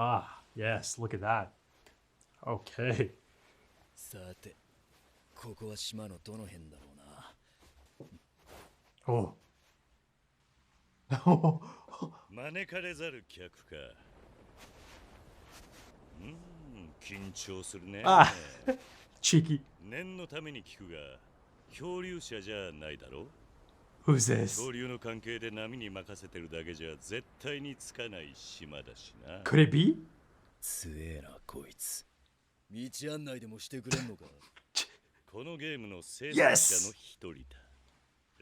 Ah, yes, look at that. Okay. さて、ここは島のどの辺だろうな。Oh. 招かれざる客か。緊張するね。Ah, cheeky. 念のために聞くが、漂流者じゃないだろう。 Who's this? 潮流の関係で波に任せてるだけじゃ絶対につかない島だしな。 Could it be? 強えなこいつ。道案内でもしてくれんのか。このゲームの制作者の一人だ。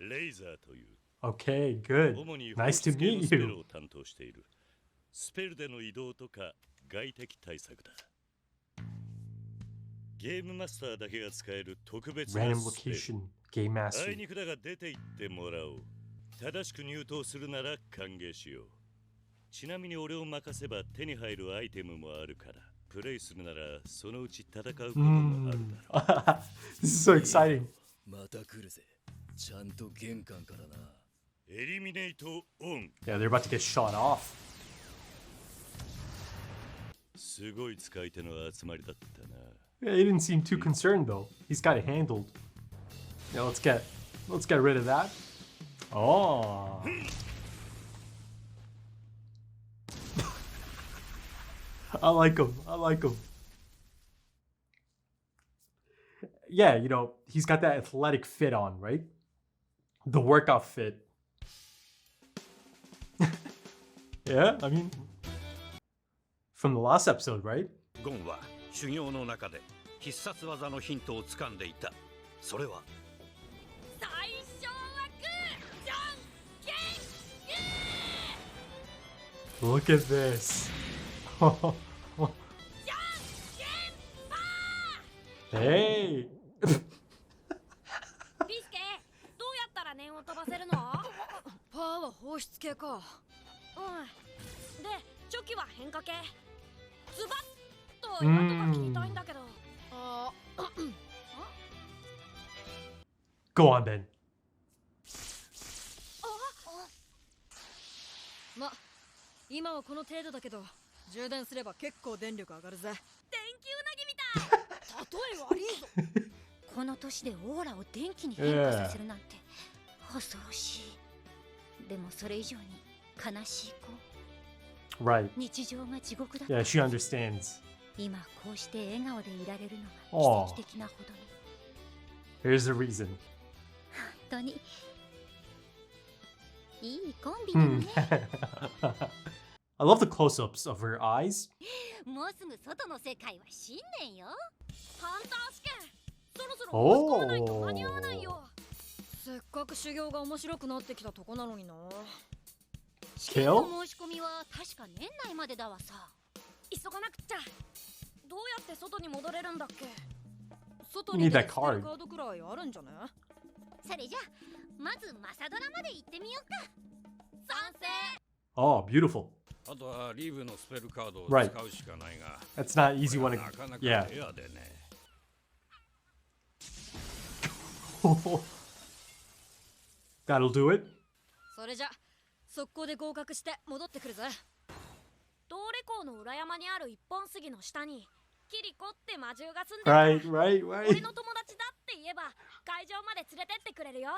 レイザーという。 Okay, good. 主に Nice to 放出系の meet スペル you. を担当している。スペルでの移動とか外敵対策だ。ゲームマスターだけが使える特別な Random スペル。 location, game あい master. にくだが出て行ってもらおう。正しく入刀するなら歓迎しよう。ちなみに俺を任せば手に入るアイテムもあるから、プレイするならそのうち戦うこともあるだろう。 This is so exciting. また来るぜ。ちゃんと玄関からな。エリミネイトオン。 Yeah, they're about to get shot off. すごい使い手の集まりだったな。 Yeah, he didn't seem too concerned though. He's got it handled. Yeah, let's get rid of that. Oh. I like him. I like him. Yeah, you know, he's got that athletic fit on, right? The workout fit. Yeah, I mean, from the last episode, right? ゴンは修行の中で必殺技のヒントを掴んでいた。それは最小枠じゃんけん Look at this. じゃんけんパ Hey. ー。ビスケ、どうやったら念を飛ばせるの？パーは放出系か。で、チョキは変化系。ズバッと今とか聞きたいんだけど。Go on then. ま、今はこの程度だけど、充電すれば結構電力上がるぜ。電球投げみたい。例え悪いぞ。この年でオーラを電気に変化させるなんて恐ろしい。でもそれ以上に悲しい子。 Right. 日常が地獄だ。 Yeah, she understands. 今こうして笑顔でいられるのが奇跡的なほどに。 Here's the reason. 本当にいいコンビだね。I love the close-ups of her eyes. もうすぐ外の世界は新年よ。ハンター試験。そろそろ申し込まないと間に合わないよ。せっかく修行が面白くなってきたとこなのにな。試験の申し込みは確か年内までだわさ。急がなくっちゃ。どうやって外に戻れるんだっけ？外に出るカードくらいあるんじゃね？それじゃまずマサドラまで行ってみようか。賛成。 Oh, beautiful. あとはリーブのスペルカードを使うしかないが。 That's not an easy one to... なかなか Yeah. レアでね。That'll do it. それじゃ速攻で合格して戻ってくるぜ。東レ港の裏山にある一本杉の下にキリコって魔獣が住んでるから、 Right, right, 俺 right. の友達だって言えば会場まで連れてってくれるよ。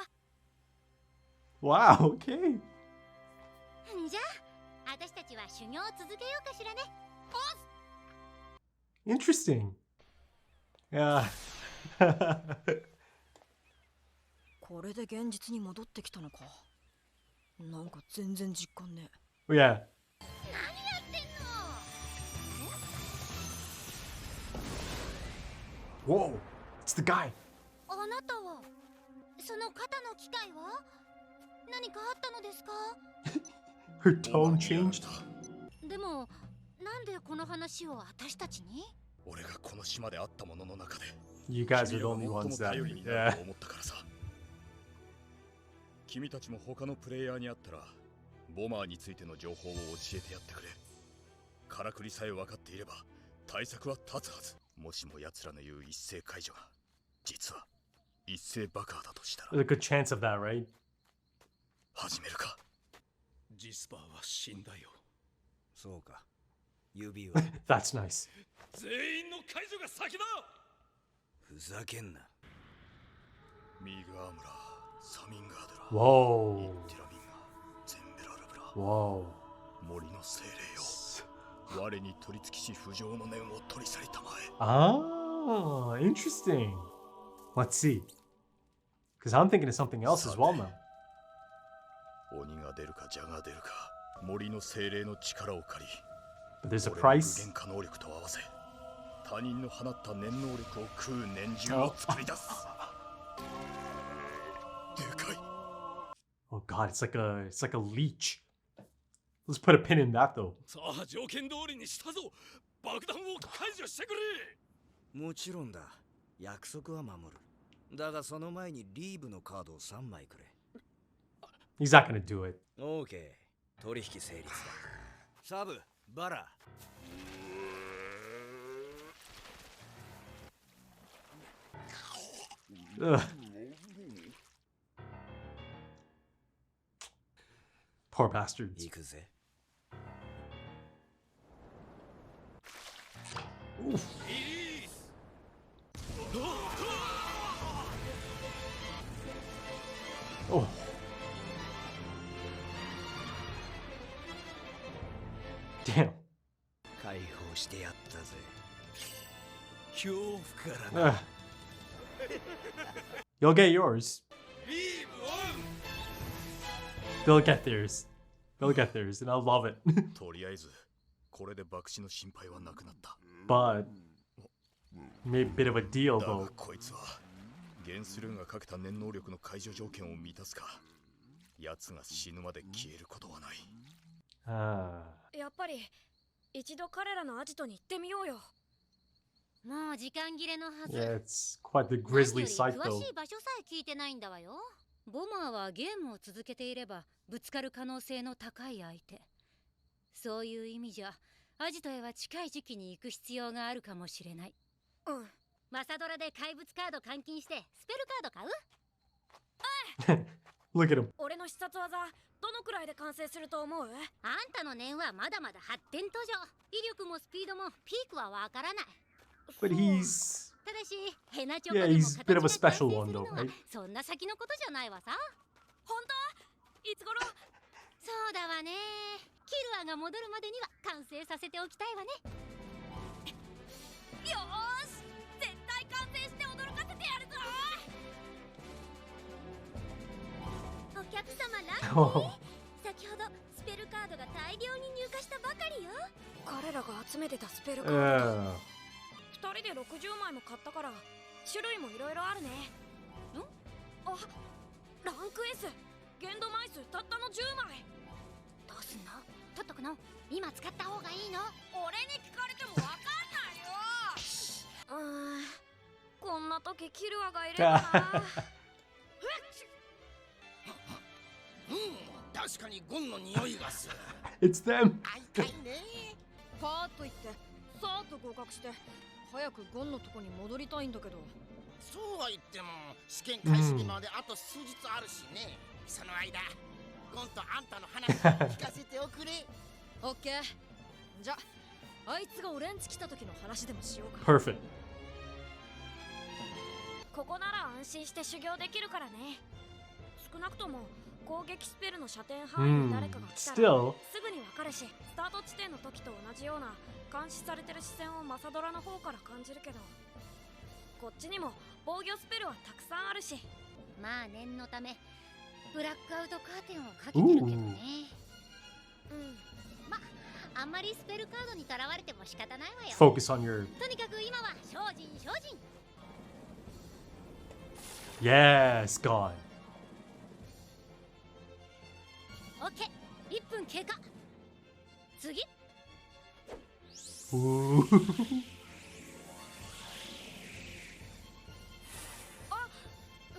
Wow, okay. じゃあ私たちは修行を続けようかしらね。Interesting. Yeah. これで現実に戻ってきたのか。なんか全然実感ね。 Yeah. 何やってんの？ Whoa, it's the guy. あなたはその肩の機械は何かあったのですか？ Her tone changed. でもなんでこの話を私たちに？俺がこの島で会ったものの中で You guys are the only ones that... 頼りになる Yeah. と思ったからさ。君たちも他のプレイヤーに会ったらボマーについての情報を教えてやってくれ。からくりさえ分かっていれば対策は立つはず。もしも奴らの言う一斉解除が実は一斉爆破だとしたら There's a good chance of that, right? 始めるか。ジスパーは死んだよ。そうか。指は That's nice. 全員の解除が先だ。ふざけんな。ミーグアームラー、サミンガードラ、イ Whoa. ンティラミンガ、ゼンベラルブラ、 Whoa. 森の精霊よ。我に取り付きし不浄の念を取り去りたまえ。 Ah, interesting. Let's see. Because I'm thinking of something else as well now. 鬼が出るか邪が出るか、森の精霊の力を借り、 But there's a 俺の具 price. 現化能力と合わせ、他人の放った念能力を食う念獣を作り出す。でかい。 Oh god, it's like a leech. Let's put a pin in that though. さあ条件通りにしたぞ。爆弾を解除してくれ。もちろんだ。約束は守る。だがその前にリーブのカードを3枚くれ。 He's not gonna do it. オーケー。取引成立だ。サブ、バラ。Ugh. Poor bastards. 行くぜ。リリース。 Oh. Damn. 解放してやったぜ。恐怖からな。 Ugh. You'll get yours. リーブオン。 They'll get theirs. They'll get theirs, and I'll love it. とりあえず、これで爆死の心配はなくなった。 But made a bit of a deal だが though. こいつは、ゲンスルーがかけた念能力の解除条件を満たすか、奴が死ぬまで消えることはない。Ah. やっぱり一度彼らのアジトに行ってみようよ。もう時間切れのはず。 Yeah, it's quite the grisly 何 sight より詳 though. しい場所さえ聞いてないんだわよ。ボマーはゲームを続けていればぶつかる可能性の高い相手。そういう意味じゃアジトへは近い時期に行く必要があるかもしれない。うん。マサドラで怪物カード換金してスペルカード買う？ Look at him. 俺の必殺技どのくらいで完成すると思う？あんたの念はまだまだ発展途上。威力もスピードもピークはわからない。 But he's ただしヘナチョコ yeah, でも he's a bit of a 形が完成 special する one の though, は right? そんな先のことじゃないわさ。本当？いつ頃？そうだわね。キルアが戻るまでには完成させておきたいわね。よーし、絶対完成して驚かせてやるぞ。お客様ラッキー。先ほどスペルカードが大量に入荷したばかりよ。彼らが集めてたスペルカード。 2人で60枚も買ったから種類もいろいろあるね。ん？あ、ランク S 限度枚数たったの10枚。どうすんの？取っとくの？今使った方がいいの？俺に聞かれてもわかんないよ。こんな時キルアがいればな。確かにゴンの匂いがする。 It's them. 会いたいね。パーッと言ってさーっと合格して早くゴンのとこに戻りたいんだけど。そうは言っても試験開始日まであと数日あるしね。その間ゴンとあんたの話聞かせておくれ。オッケー。じゃあいつが俺んち来た時の話でもしようか。 Perfect. ここなら安心して修行できるからね。少なくとも攻撃スペルの射程範囲に誰かが来たら Still. すぐにわかるし、スタート地点の時と同じような監視されてる視線をマサドラの方から感じるけど、こっちにも防御スペルはたくさんあるし、まあ念のためブラックアウトカーテンをかけてるけどね。まああんまりスペルカードにとらわれても仕方ないわよ。 Focus on your とにかく今は精進精進。 yes, gone. オッケー、1分経過。次。 Ooh. あ、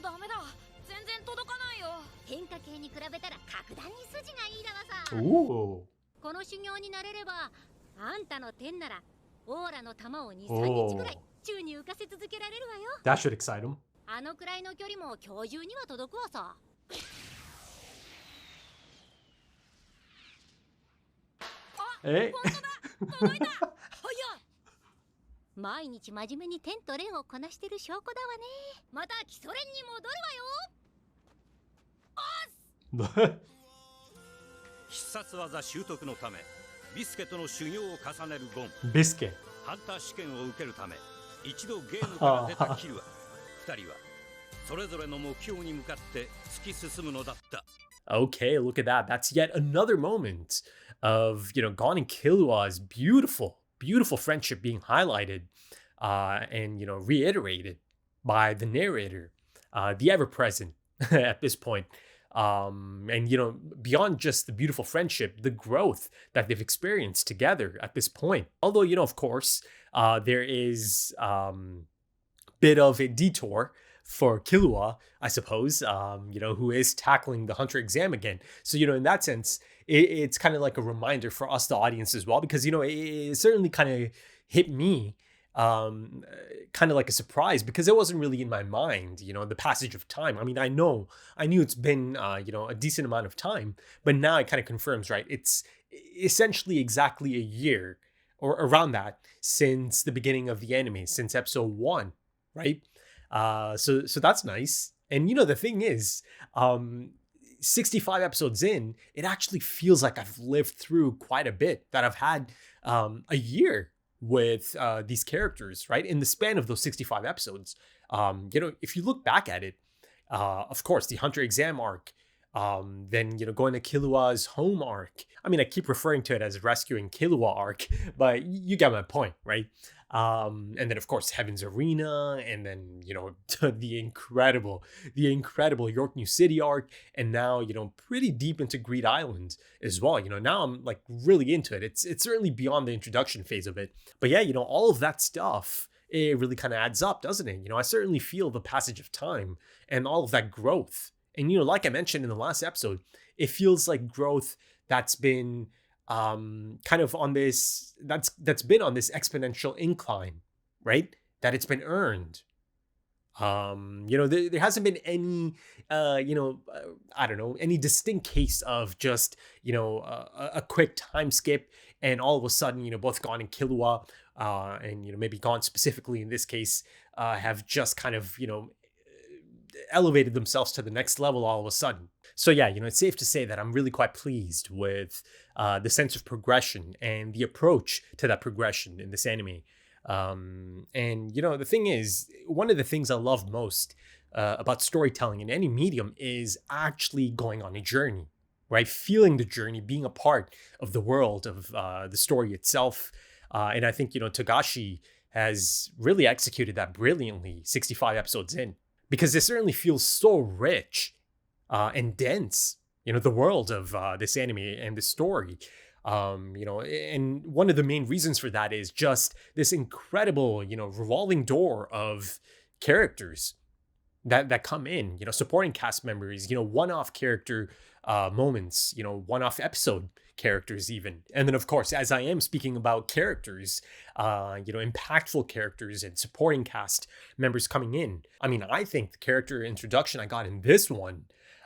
ダメだ。全然届かないよ。変化系に比べたら格段に筋がいいだわさ。 Ooh. この修行になれれば、あんたの天ならオーラの玉を2、3日くらい宙に浮かせ続けられるわよ。 That should excite him. あのくらいの距離も今日中には届くわさ。あ、え届いた。早っ。毎日真面目に天と蓮をこなしてる証拠だわね。また基礎練に戻るわよ。必殺技習得のためビスケとの修行を重ねるゴン。ビスケ。ハンター試験を受けるため一度ゲームから出たキルは二人はそれぞれの目標に向かって突き進むのだった。 Okay, look at that. That's yet another moment of, Gon and Killua's beautiful friendship being highlighted and, reiterated by the narrator, the ever-present at this point. And, beyond just the beautiful friendship, the growth that they've experienced together at this point. Although, of course, there is bit of a detour for Killua, I suppose, who is tackling the Hunter exam again. So, in that sense, it's kind of like a reminder for us, the audience, as well, because, it certainly kind of hit me kind of like a surprise because it wasn't really in my mind, the passage of time. I mean, I knew it's been, a decent amount of time, but now it kind of confirms, right? It's essentially exactly a year or around that since the beginning of the anime, since episode 1, right? So that's nice. And the thing is, 65 episodes in, it actually feels like I've lived through quite a bit, that I've had a year with these characters, right? In the span of those 65 episodes. If you look back at it, of course, the Hunter exam arc, then, going to Killua's home arc. I mean, I keep referring to it as rescuing Killua arc, but you get my point, right? And then, of course, Heaven's Arena, and then, the incredible York New City arc, and now, pretty deep into Greed Island as well. Now I'm like really into it. It's certainly beyond the introduction phase of it. But yeah, all of that stuff, it really kind of adds up, doesn't it? I certainly feel the passage of time and all of that growth. And, like I mentioned in the last episode, it feels like growth that's been kind of on this, that's been on this exponential incline, right? That it's been earned. There hasn't been any, I don't know, any distinct case of just, a quick time skip and all of a sudden, both Gon and Killua, and, maybe Gon specifically in this case, have just kind of, elevated themselves to the next level all of a sudden. So yeah, it's safe to say that I'm really quite pleased with the sense of progression and the approach to that progression in this anime. And the thing is, one of the things I love most about storytelling in any medium is actually going on a journey, right? Feeling the journey, being a part of the world of the story itself. And I think, Togashi has really executed that brilliantly 65 episodes in. Because it certainly feels so rich and dense, the world of this anime and this story. And one of the main reasons for that is just this incredible, revolving door of characters that come in, supporting cast members, one-off character moments, one-off episode characters even. And then, of course, as I am speaking about characters, impactful characters and supporting cast members coming in, I mean, I think the character introduction I got in this one,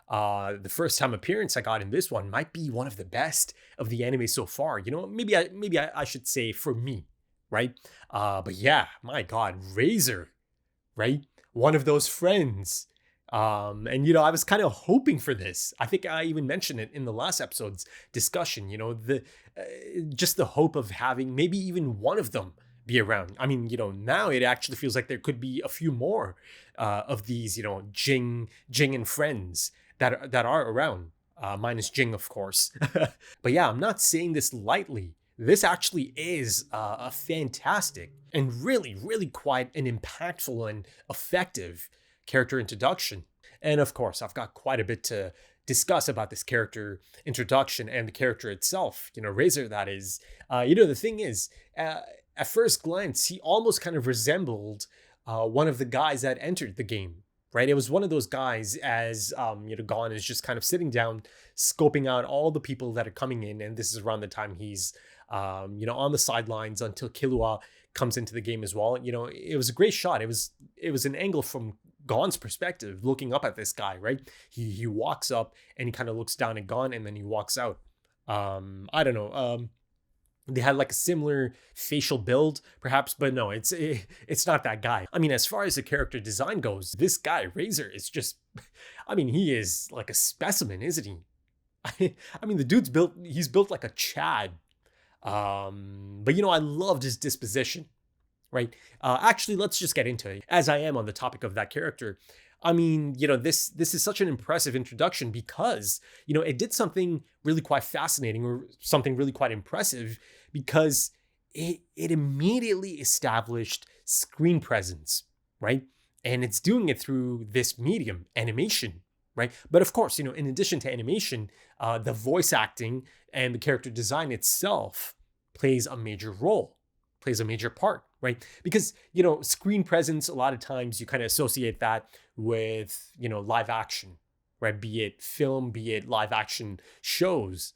the first time appearance I got in this one might be one of the best of the anime so far. Maybe I should say for me, right? But yeah, my God, Razer, right? One of those friends. And I was kind of hoping for this. I think I even mentioned it in the last episode's discussion, just the hope of having maybe even one of them be around. I mean, now it actually feels like there could be a few more of these, Jing and friends that are around, minus Jing, of course. But yeah, I'm not saying this lightly. This actually is a fantastic and really, really quite an impactful and effective character introduction. And of course, I've got quite a bit to discuss about this character introduction and the character itself, Razer, that is. The thing is, at first glance, he almost kind of resembled one of the guys that entered the game, right? It was one of those guys as, Gon is just kind of sitting down, scoping out all the people that are coming in. And this is around the time he's, on the sidelines until Killua comes into the game as well. It was a great shot. It was an angle from Gon's perspective, looking up at this guy, right? He walks up and he kind of looks down at Gon and then he walks out. I don't know. They had like a similar facial build, perhaps, but no, it's not that guy. I mean, as far as the character design goes, this guy Razer is just, I mean, he is like a specimen, isn't he? I mean, the dude's built. He's built like a Chad. But I loved his disposition. Right. Actually, let's just get into it. As I am on the topic of that character, I mean, this is such an impressive introduction because it did something really quite fascinating or something really quite impressive because it immediately established screen presence, right? And it's doing it through this medium, animation, right? But of course, in addition to animation, the voice acting and the character design itself plays a major role, plays a major part, right? Because, screen presence, a lot of times you kind of associate that with, live action, right? Be it film, be it live action shows.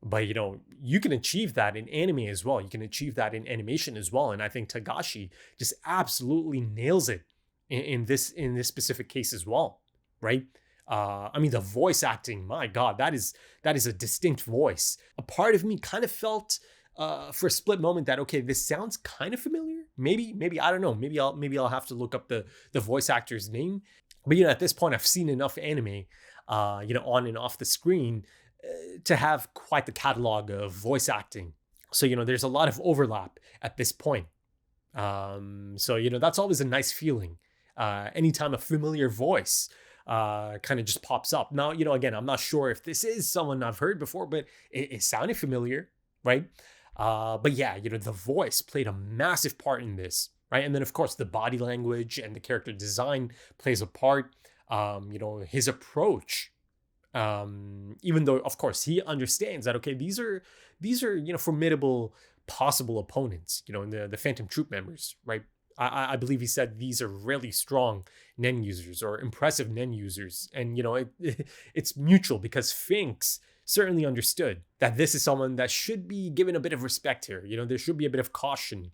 But, you can achieve that in anime as well. You can achieve that in animation as well. And I think Tagashi just absolutely nails it in this specific case as well, right? I mean, the voice acting, my God, that is a distinct voice. A part of me kind of felt for a split moment that, okay, this sounds kind of familiar. Maybe I don't know. Maybe I'll have to look up the voice actor's name. But at this point, I've seen enough anime, on and off the screen to have quite the catalog of voice acting. So there's a lot of overlap at this point. So that's always a nice feeling. Anytime a familiar voice kind of just pops up. Now, again, I'm not sure if this is someone I've heard before, but it sounded familiar, right? But yeah, the voice played a massive part in this, right? And then of course the body language and the character design plays a part. His approach, even though of course he understands that, okay, these are formidable possible opponents, in the Phantom Troop members, right? I believe he said these are really strong Nen users or impressive Nen users, and it's mutual because Finks certainly understood that this is someone that should be given a bit of respect here. There should be a bit of caution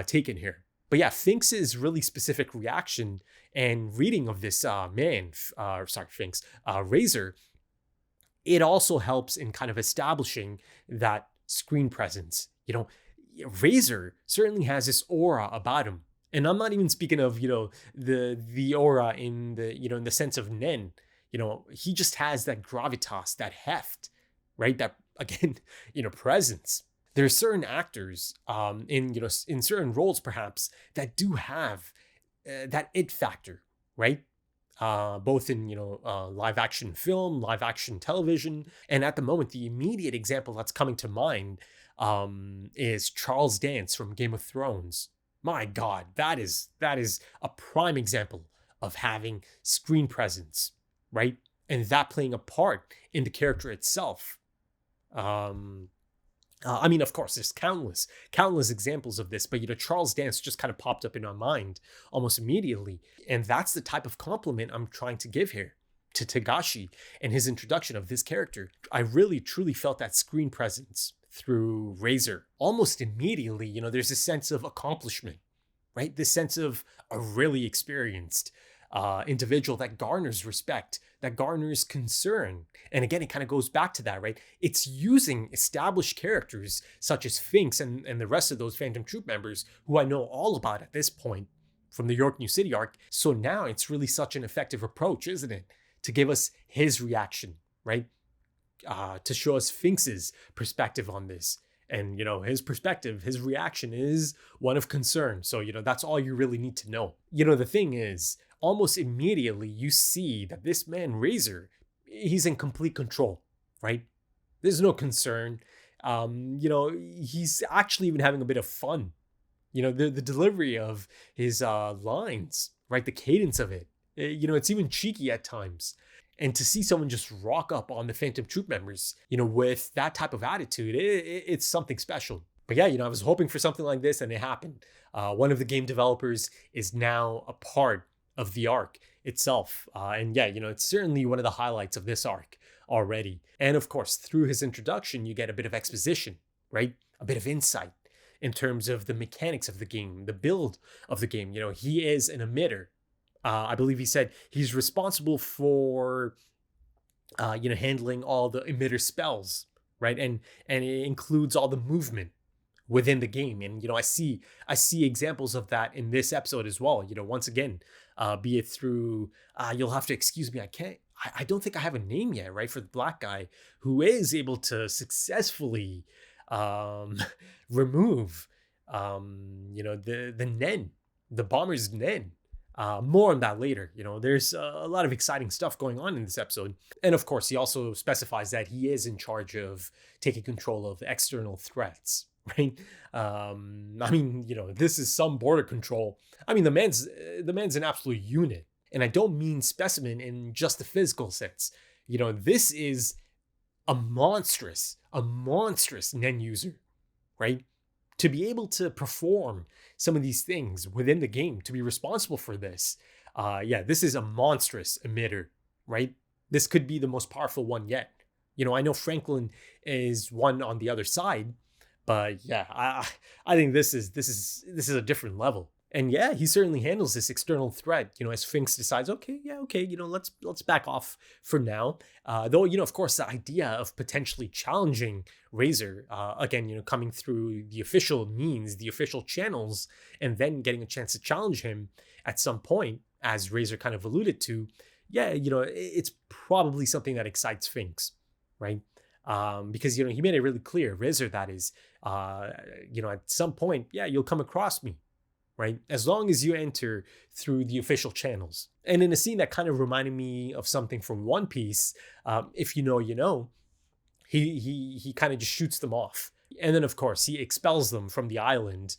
taken here. But yeah, Finks's really specific reaction and reading of this Razer, it also helps in kind of establishing that screen presence. Razer certainly has this aura about him. And I'm not even speaking of, the aura in the sense of Nen. He just has that gravitas, that heft, right? That, again, presence. There are certain actors in certain roles, perhaps, that do have that it factor, right? Both in, live action film, live action television. And at the moment, the immediate example that's coming to mind is Charles Dance from Game of Thrones. My God, that is a prime example of having screen presence, right? And that playing a part in the character itself. I mean, of course, there's countless examples of this, but Charles Dance just kind of popped up in my mind almost immediately. And that's the type of compliment I'm trying to give here to Tagashi and his introduction of this character. I really, truly felt that screen presence through Razer almost immediately. There's a sense of accomplishment, right? This sense of a really experienced individual that garners respect, that garners concern. And again, it kind of goes back to that, right? It's using established characters such as Finks and the rest of those Phantom Troop members who I know all about at this point from the York New City arc. So now it's really such an effective approach, isn't it? To give us his reaction, right? To show us Finks's perspective on this. And, his perspective, his reaction is one of concern. So, that's all you really need to know. The thing is, almost immediately you see that this man, Razer, he's in complete control, right? There's no concern. He's actually even having a bit of fun. The delivery of his lines, right? The cadence of it, it's even cheeky at times. And to see someone just rock up on the Phantom Troop members, with that type of attitude, it's something special. But yeah, I was hoping for something like this and it happened. One of the game developers is now a part of the arc itself. And yeah, it's certainly one of the highlights of this arc already. And of course, through his introduction, you get a bit of exposition, right? A bit of insight in terms of the mechanics of the game, the build of the game. He is an emitter. I believe he said he's responsible for, handling all the emitter spells, right? And it includes all the movement within the game. And I see examples of that in this episode as well. Once again, be it through you'll have to excuse me, I don't think I have a name yet, right, for the black guy who is able to successfully um remove the nen, the bomber's nen. More on that later. There's a lot of exciting stuff going on in this episode. And of course, he also specifies that he is in charge of taking control of external threats, right? I mean, this is some border control. I mean, the man's an absolute unit. And I don't mean specimen in just the physical sense. This is a monstrous Nen user, right? To be able to perform some of these things within the game, to be responsible for this, this is a monstrous emitter, right? This could be the most powerful one yet. I know Franklin is one on the other side, but yeah, I think this is a different level. And yeah, he certainly handles this external threat. As Finks decides, okay, yeah, okay, let's back off for now. Though, of course, the idea of potentially challenging Razer, again, coming through the official means, the official channels, and then getting a chance to challenge him at some point, as Razer kind of alluded to, yeah, it's probably something that excites Finks, right? Because he made it really clear, Razer, that is, at some point, yeah, you'll come across me, right? As long as you enter through the official channels. And in a scene that kind of reminded me of something from One Piece, if you know, he kind of just shoots them off. And then, of course, he expels them from the island.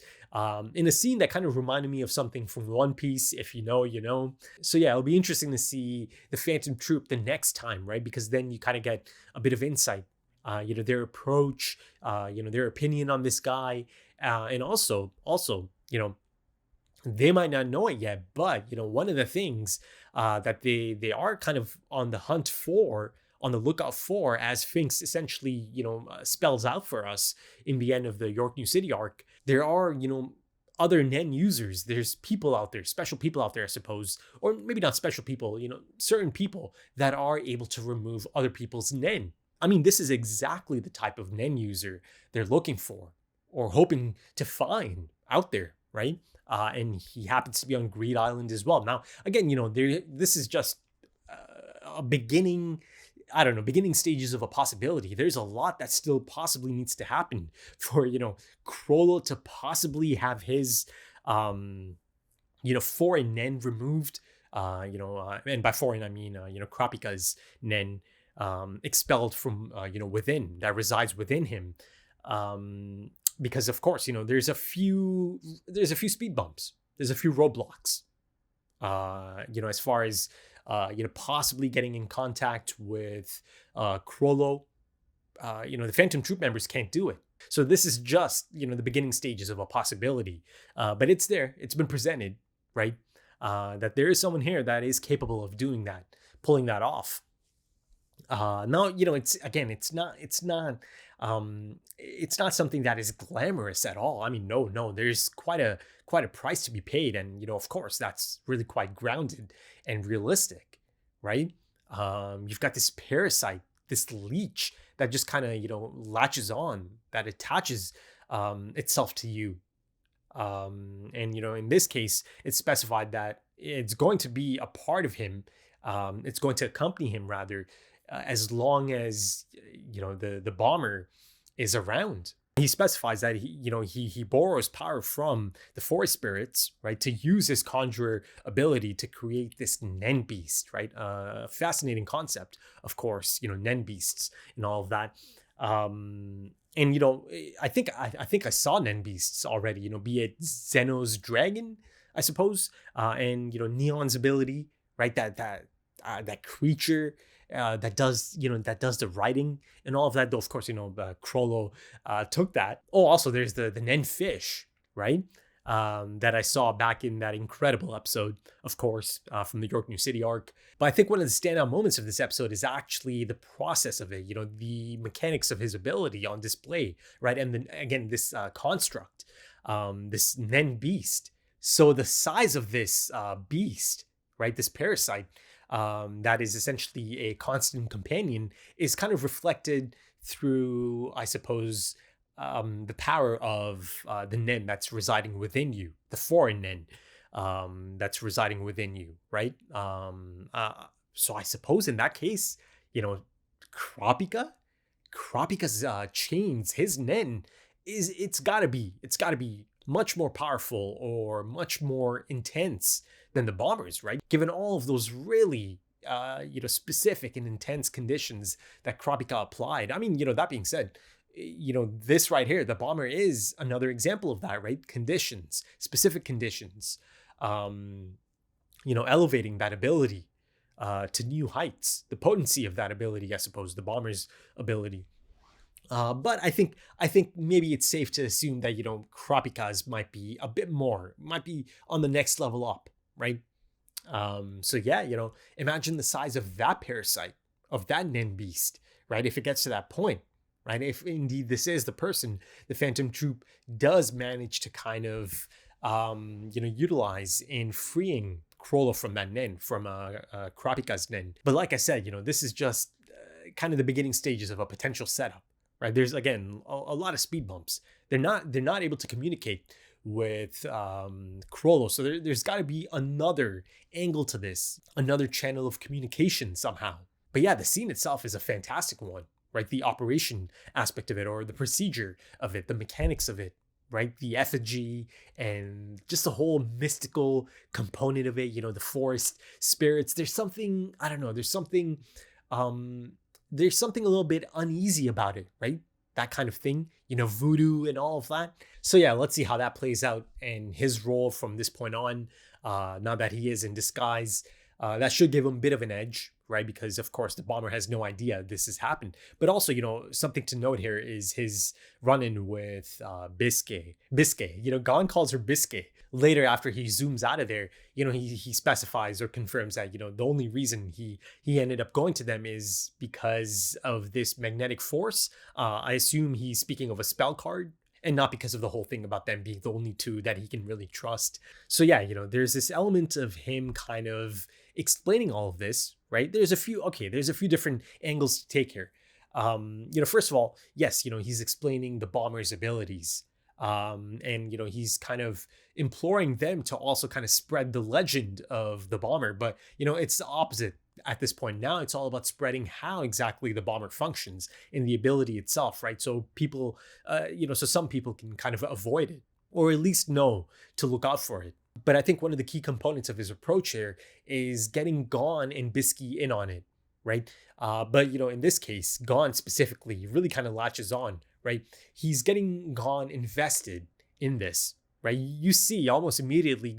In a scene that kind of reminded me of something from One Piece, if you know, you know. So yeah, it'll be interesting to see the Phantom Troop the next time, right? Because then you kind of get a bit of insight, their approach, their opinion on this guy. And also, they might not know it yet, but one of the things that they are kind of on the lookout for, as Finks essentially spells out for us in the end of the York New City arc, there are other Nen users. There's people out there, special people out there, I suppose, or maybe not special people, certain people that are able to remove other people's Nen. I mean, this is exactly the type of Nen user they're looking for or hoping to find out there, right? And he happens to be on Greed Island as well. Now, again, this is just a beginning stages of a possibility. There's a lot that still possibly needs to happen for, Chrollo to possibly have his, foreign Nen removed, and by foreign, I mean, Krapika's Nen expelled from, within, that resides within him. Because of course, there's a few speed bumps, there's a few roadblocks, as far as possibly getting in contact with Chrollo. The Phantom Troop members can't do it. So this is just the beginning stages of a possibility, but it's there, it's been presented, right? That there is someone here that is capable of doing that, pulling that off. Now, it's not something that is glamorous at all. I mean, no, there's quite a price to be paid, and of course, that's really quite grounded and realistic, right? You've got this parasite, this leech that just kind of latches on, that attaches itself to you, and in this case, it's specified that it's going to be a part of him. It's going to accompany him, rather, as long as the bomber is around. He specifies that he borrows power from the forest spirits, right, to use his conjurer ability to create this Nen beast, right? Fascinating concept, of course, Nen beasts and all of that. And I think I saw Nen beasts already, be it Zeno's dragon, I suppose, and Neon's ability, right? That creature that does the writing and all of that. Though of course Chrollo took that. Oh, also there's the Nen fish, right? That I saw back in that incredible episode, of course, from the York New City arc. But I think one of the standout moments of this episode is actually the process of it. The mechanics of his ability on display, right? And then again, this construct, this Nen beast. So the size of this beast, right? This parasite. That is essentially a constant companion, is kind of reflected through, I suppose, the power of the nen that's residing within you, the foreign nen that's residing within you, right? So I suppose in that case, you know, Krapika, Krapika's chains, his nen it's gotta be much more powerful or much more intense than the bombers, right? Given all of those really specific and intense conditions that Krapika applied. I mean, that being said, this right here, the bomber is another example of that, right? Conditions, specific conditions, elevating that ability to new heights, the potency of that ability, I suppose, the bomber's ability. But I think maybe it's safe to assume that Krapika's might be a bit more, might be on the next level up, right? So yeah, imagine the size of that parasite, of that nen beast, right? If it gets to that point, right? If indeed this is the person the Phantom Troop does manage to kind of, utilize in freeing Chrollo from that nen, from Krapika's nen. But like I said, this is just kind of the beginning stages of a potential setup, right? There's again a lot of speed bumps. They're not able to communicate with Chrollo, so there's got to be another angle to this, another channel of communication somehow. But yeah, the scene itself is a fantastic one, right? The operation aspect of it, or the procedure of it, the mechanics of it, right? The effigy and just the whole mystical component of it, the forest spirits. There's something, I don't know, there's something a little bit uneasy about it, right? That kind of thing, voodoo and all of that. So yeah, let's see how that plays out and his role from this point on, now that he is in disguise. That should give him a bit of an edge, right? Because of course the bomber has no idea this has happened. But also, something to note here is his run-in with Bisque. Gon calls her Bisque. Later, after he zooms out of there, he specifies or confirms that, the only reason he ended up going to them is because of this magnetic force. I assume he's speaking of a spell card, and not because of the whole thing about them being the only two that he can really trust. So yeah, there's this element of him kind of explaining all of this, right? There's a few different angles to take here. First of all, yes, he's explaining the bomber's abilities. And he's kind of imploring them to also kind of spread the legend of the bomber, but it's the opposite at this point. Now it's all about spreading how exactly the bomber functions and the ability itself, right? So people, so some people can kind of avoid it, or at least know to look out for it. But I think one of the key components of his approach here is getting Gon and Bisque in on it, right? But in this case, Gon specifically really kind of latches on, right? He's getting Gon invested in this, right? You see almost immediately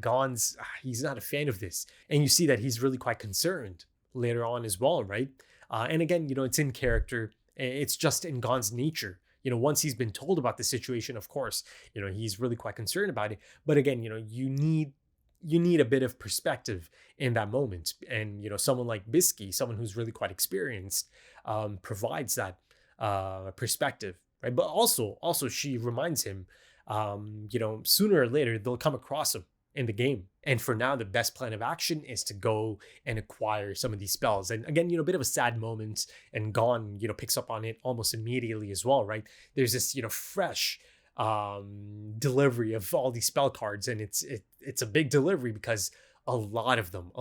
he's not a fan of this. And you see that he's really quite concerned later on as well, right? And again, it's in character. It's just in Gon's nature. Once he's been told about the situation, of course, he's really quite concerned about it. But again, you need a bit of perspective in that moment. And, someone like Bisque, someone who's really quite experienced, provides that perspective, right? But also she reminds him, sooner or later, they'll come across him in the game. And for now, the best plan of action is to go and acquire some of these spells. And again, a bit of a sad moment, and Gon, picks up on it almost immediately as well, right? There's this, fresh delivery of all these spell cards, and it's a big delivery because a lot of them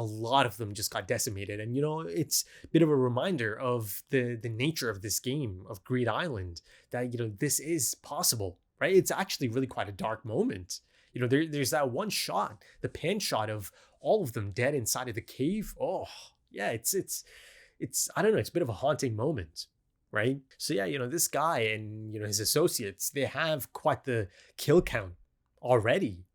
just got decimated. And it's a bit of a reminder of the nature of this game, of Greed Island, that this is possible, right? It's actually really quite a dark moment. There's that one shot, the pan shot of all of them dead inside of the cave. Oh yeah, it's I don't know, it's a bit of a haunting moment, right? So yeah, this guy and his associates, they have quite the kill count already.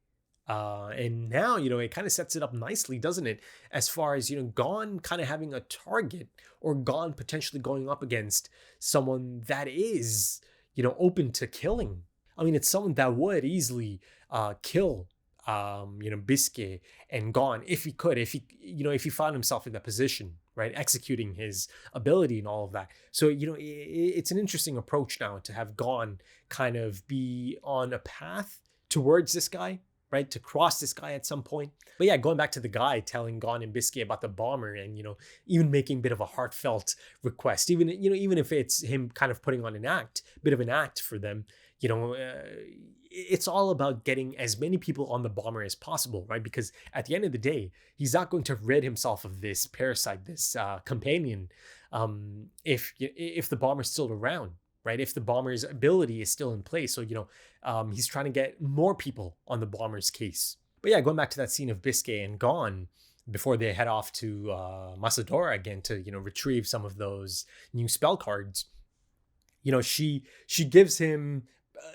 And now, it kind of sets it up nicely, doesn't it? As far as, Gon kind of having a target, or Gon potentially going up against someone that is, open to killing. I mean, it's someone that would easily kill, Bisque and Gon if he found himself in that position, right? Executing his ability and all of that. So, it's an interesting approach now to have Gon kind of be on a path towards this guy, right? To cross this guy at some point. But yeah, going back to the guy telling Gon and Bisque about the bomber, and, even making a bit of a heartfelt request, even if it's him kind of putting on bit of an act for them, it's all about getting as many people on the bomber as possible, right? Because at the end of the day, he's not going to rid himself of this parasite, this companion, if the bomber's still around, right? If the bomber's ability is still in place. So, he's trying to get more people on the bomber's case. But yeah, going back to that scene of Biscuit and Gon before they head off to Masadora again to, retrieve some of those new spell cards, she gives him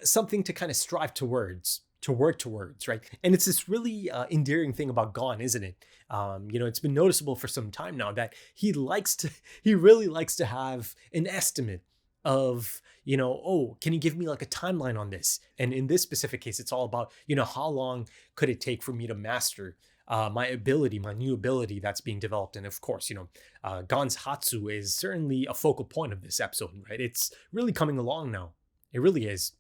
something to kind of strive towards, to work towards, right? And it's this really endearing thing about Gon, isn't it? It's been noticeable for some time now that he really likes to have an estimate of, oh, can you give me like a timeline on this? And in this specific case, it's all about, how long could it take for me to master my new ability that's being developed. And of course, Gon's Hatsu is certainly a focal point of this episode, right? It's really coming along now. It really is.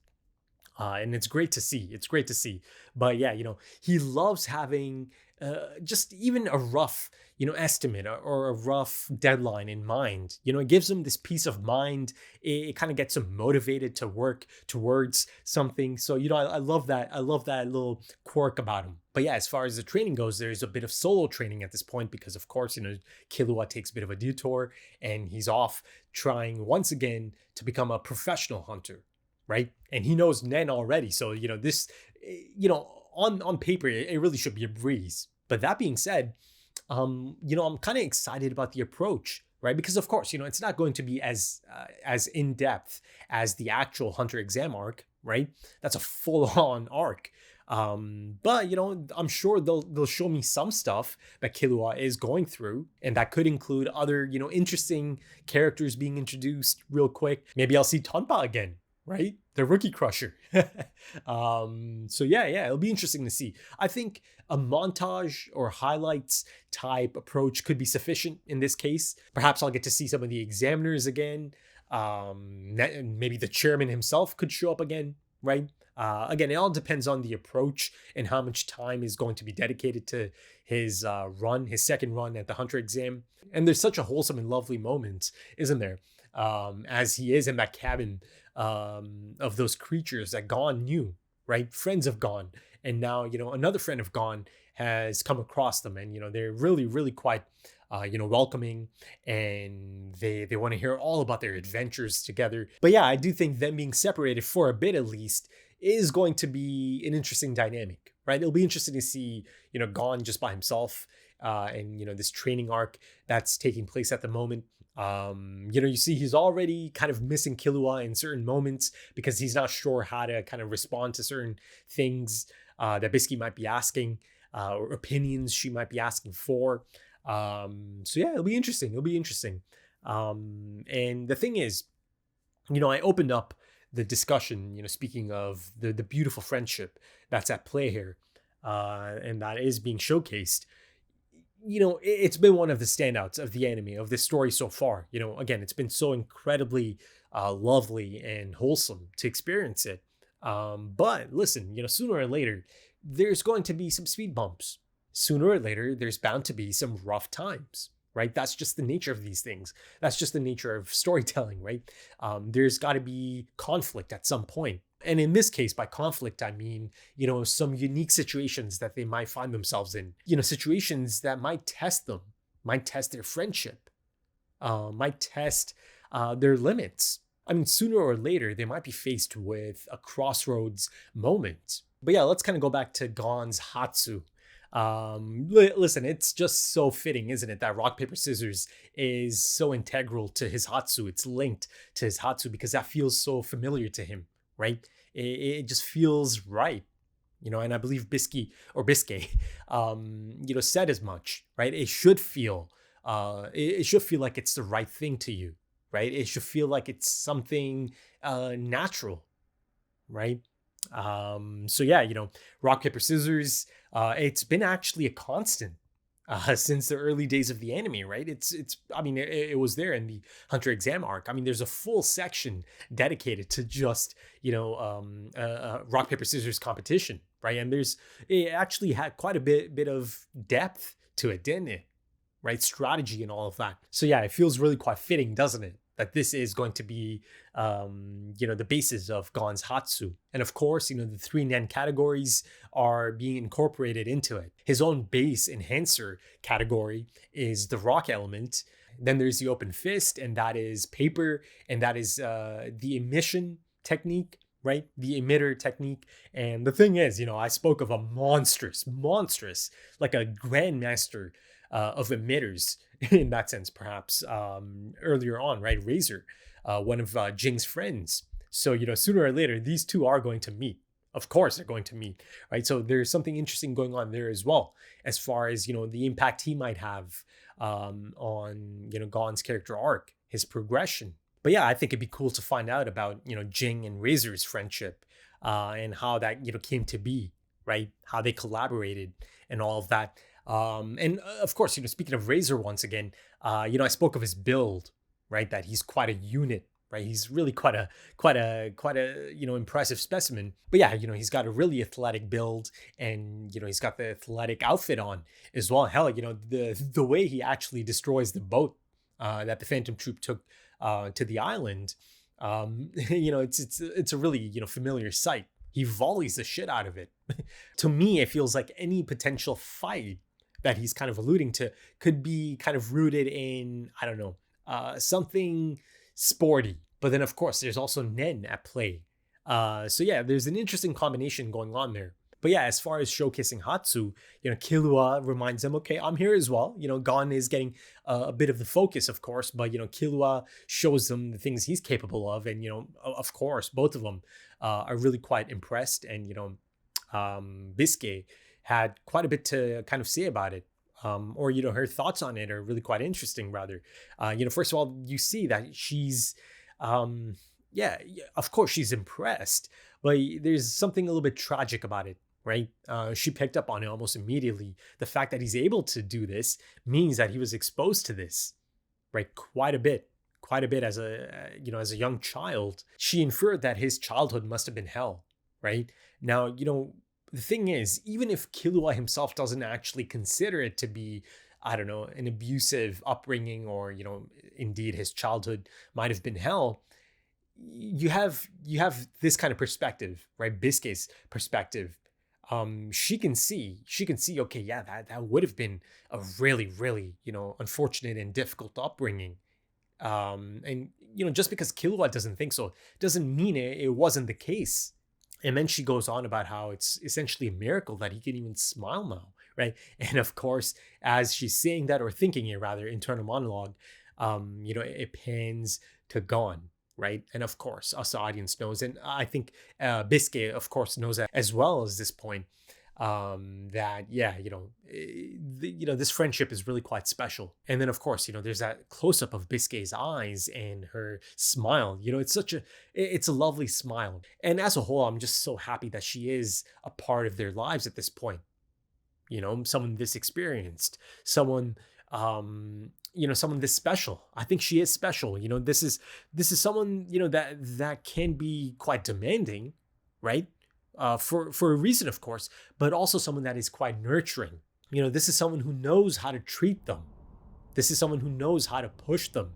And it's great to see. It's great to see. But yeah, he loves having just even a rough, estimate or a rough deadline in mind. It gives him this peace of mind. It kind of gets him motivated to work towards something. So, I love that. I love that little quirk about him. But yeah, as far as the training goes, there's a bit of solo training at this point because, of course, Killua takes a bit of a detour and he's off trying once again to become a professional hunter. Right. And he knows Nen already. So, this, on paper, it really should be a breeze. But that being said, I'm kind of excited about the approach, right? Because, of course, it's not going to be as in depth as the actual Hunter exam arc, right? That's a full on arc. But, I'm sure they'll show me some stuff that Killua is going through. And that could include other, interesting characters being introduced real quick. Maybe I'll see Tonpa again. Right? The rookie crusher. So yeah, it'll be interesting to see. I think a montage or highlights type approach could be sufficient in this case. Perhaps I'll get to see some of the examiners again. Maybe the chairman himself could show up again, right? Again, it all depends on the approach and how much time is going to be dedicated to his his second run at the Hunter exam. And there's such a wholesome and lovely moment, isn't there? As he is in that cabin of those creatures that Gon knew, right? Friends of Gon. And now, another friend of Gon has come across them and, they're really, really quite, welcoming and they want to hear all about their adventures together. But yeah, I do think them being separated for a bit at least is going to be an interesting dynamic, right? It'll be interesting to see, Gon just by himself and, this training arc that's taking place at the moment. You see he's already kind of missing Killua in certain moments because he's not sure how to kind of respond to certain things that Bisky might be asking or opinions she might be asking for. So yeah, it'll be interesting. And the thing is, I opened up the discussion, speaking of the beautiful friendship that's at play here and that is being showcased. It's been one of the standouts of the anime, of this story so far. Again, it's been so incredibly lovely and wholesome to experience it. But listen, sooner or later, there's going to be some speed bumps. Sooner or later, there's bound to be some rough times, right? That's just the nature of these things. That's just the nature of storytelling, right? There's got to be conflict at some point. And in this case, by conflict, I mean, some unique situations that they might find themselves in, situations that might test them, might test their friendship, might test their limits. I mean, sooner or later, they might be faced with a crossroads moment. But yeah, let's kind of go back to Gon's Hatsu. Listen, it's just so fitting, isn't it, that rock, paper, scissors is so integral to his Hatsu. It's linked to his Hatsu because that feels so familiar to him. Right? It just feels right, and I believe Bisky said as much, right? It should feel like it's the right thing to you, right? It should feel like it's something natural, right? So yeah, rock, paper, scissors, it's been actually a constant since the early days of the anime, right? It was there in the Hunter exam arc. I mean, there's a full section dedicated to just, rock, paper, scissors competition, right? And it actually had quite a bit of depth to it, didn't it? Right? Strategy and all of that. So yeah, it feels really quite fitting, doesn't it? that this is going to be, the basis of Gon's Hatsu. And of course, the 3 Nen categories are being incorporated into it. His own base enhancer category is the rock element. Then there's the open fist, and that is paper, and that is the emission technique, right? The emitter technique. And the thing is, I spoke of a monstrous, like a grandmaster of emitters in that sense, perhaps earlier on, right? Razer, one of Jing's friends. So, sooner or later, these two are going to meet. Of course, they're going to meet, right? So there's something interesting going on there as well, as far as, the impact he might have on, Gon's character arc, his progression. But yeah, I think it'd be cool to find out about, Jing and Razor's friendship and how that, came to be, right? How they collaborated and all of that. And of course, speaking of Razor once again, I spoke of his build, right? That he's quite a unit, right? He's really quite a impressive specimen. But yeah, he's got a really athletic build, and he's got the athletic outfit on as well. Hell, the way he actually destroys the boat that the Phantom Troop took to the island, it's a really familiar sight. He volleys the shit out of it. To me, it feels like any potential fight that he's kind of alluding to could be kind of rooted in, I don't know, something sporty. But then, of course, there's also Nen at play. So yeah, there's an interesting combination going on there. But yeah, as far as showcasing Hatsu, Killua reminds them, okay, I'm here as well. Gon is getting a bit of the focus, of course, but, Killua shows them the things he's capable of. And, of course, both of them are really quite impressed. And, Bisque had quite a bit to kind of say about it. Or, her thoughts on it are really quite interesting, rather. First of all, you see that she's, of course she's impressed, but there's something a little bit tragic about it, right? She picked up on it almost immediately. The fact that he's able to do this means that he was exposed to this, right? Quite a bit as a young child. She inferred that his childhood must have been hell, right? Now, the thing is, even if Killua himself doesn't actually consider it to be, I don't know, an abusive upbringing, or, indeed his childhood might have been hell, you have this kind of perspective, right? Bisque's perspective. She can see, okay, yeah, that would have been a really, really, unfortunate and difficult upbringing. And, just because Killua doesn't think so, doesn't mean it wasn't the case. And then she goes on about how it's essentially a miracle that he can even smile now, right? And of course, as she's saying that, or thinking it rather, internal monologue, it pans to Gon, right? And of course, us audience knows, and I think Bisque, of course, knows that as well as this point, that yeah, this friendship is really quite special. And then of course, there's that close up of Bisque's eyes and her smile. It's a lovely smile. And as a whole, I'm just so happy that she is a part of their lives at this point. Someone this experienced, someone someone this special. I think she is special. This is someone, that can be quite demanding, right? For a reason, of course, but also someone that is quite nurturing. This is someone who knows how to treat them. This is someone who knows how to push them,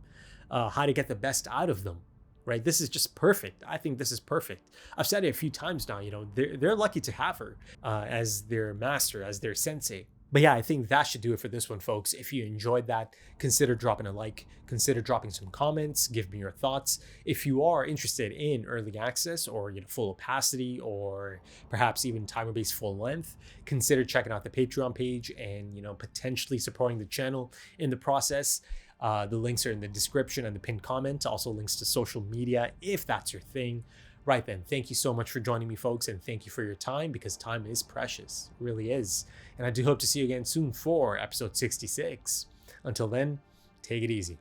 how to get the best out of them, right? This is just perfect. I think this is perfect. I've said it a few times now, they're lucky to have her as their master, as their sensei. But yeah, I think that should do it for this one, folks. If you enjoyed that, consider dropping a like, consider dropping some comments, give me your thoughts. If you are interested in early access, or full opacity, or perhaps even timer-based full length, consider checking out the Patreon page and potentially supporting the channel in the process. The links are in the description and the pinned comment. Also links to social media if that's your thing. Right then, thank you so much for joining me, folks, and thank you for your time, because time is precious. It really is. And I do hope to see you again soon for episode 66. Until then, take it easy.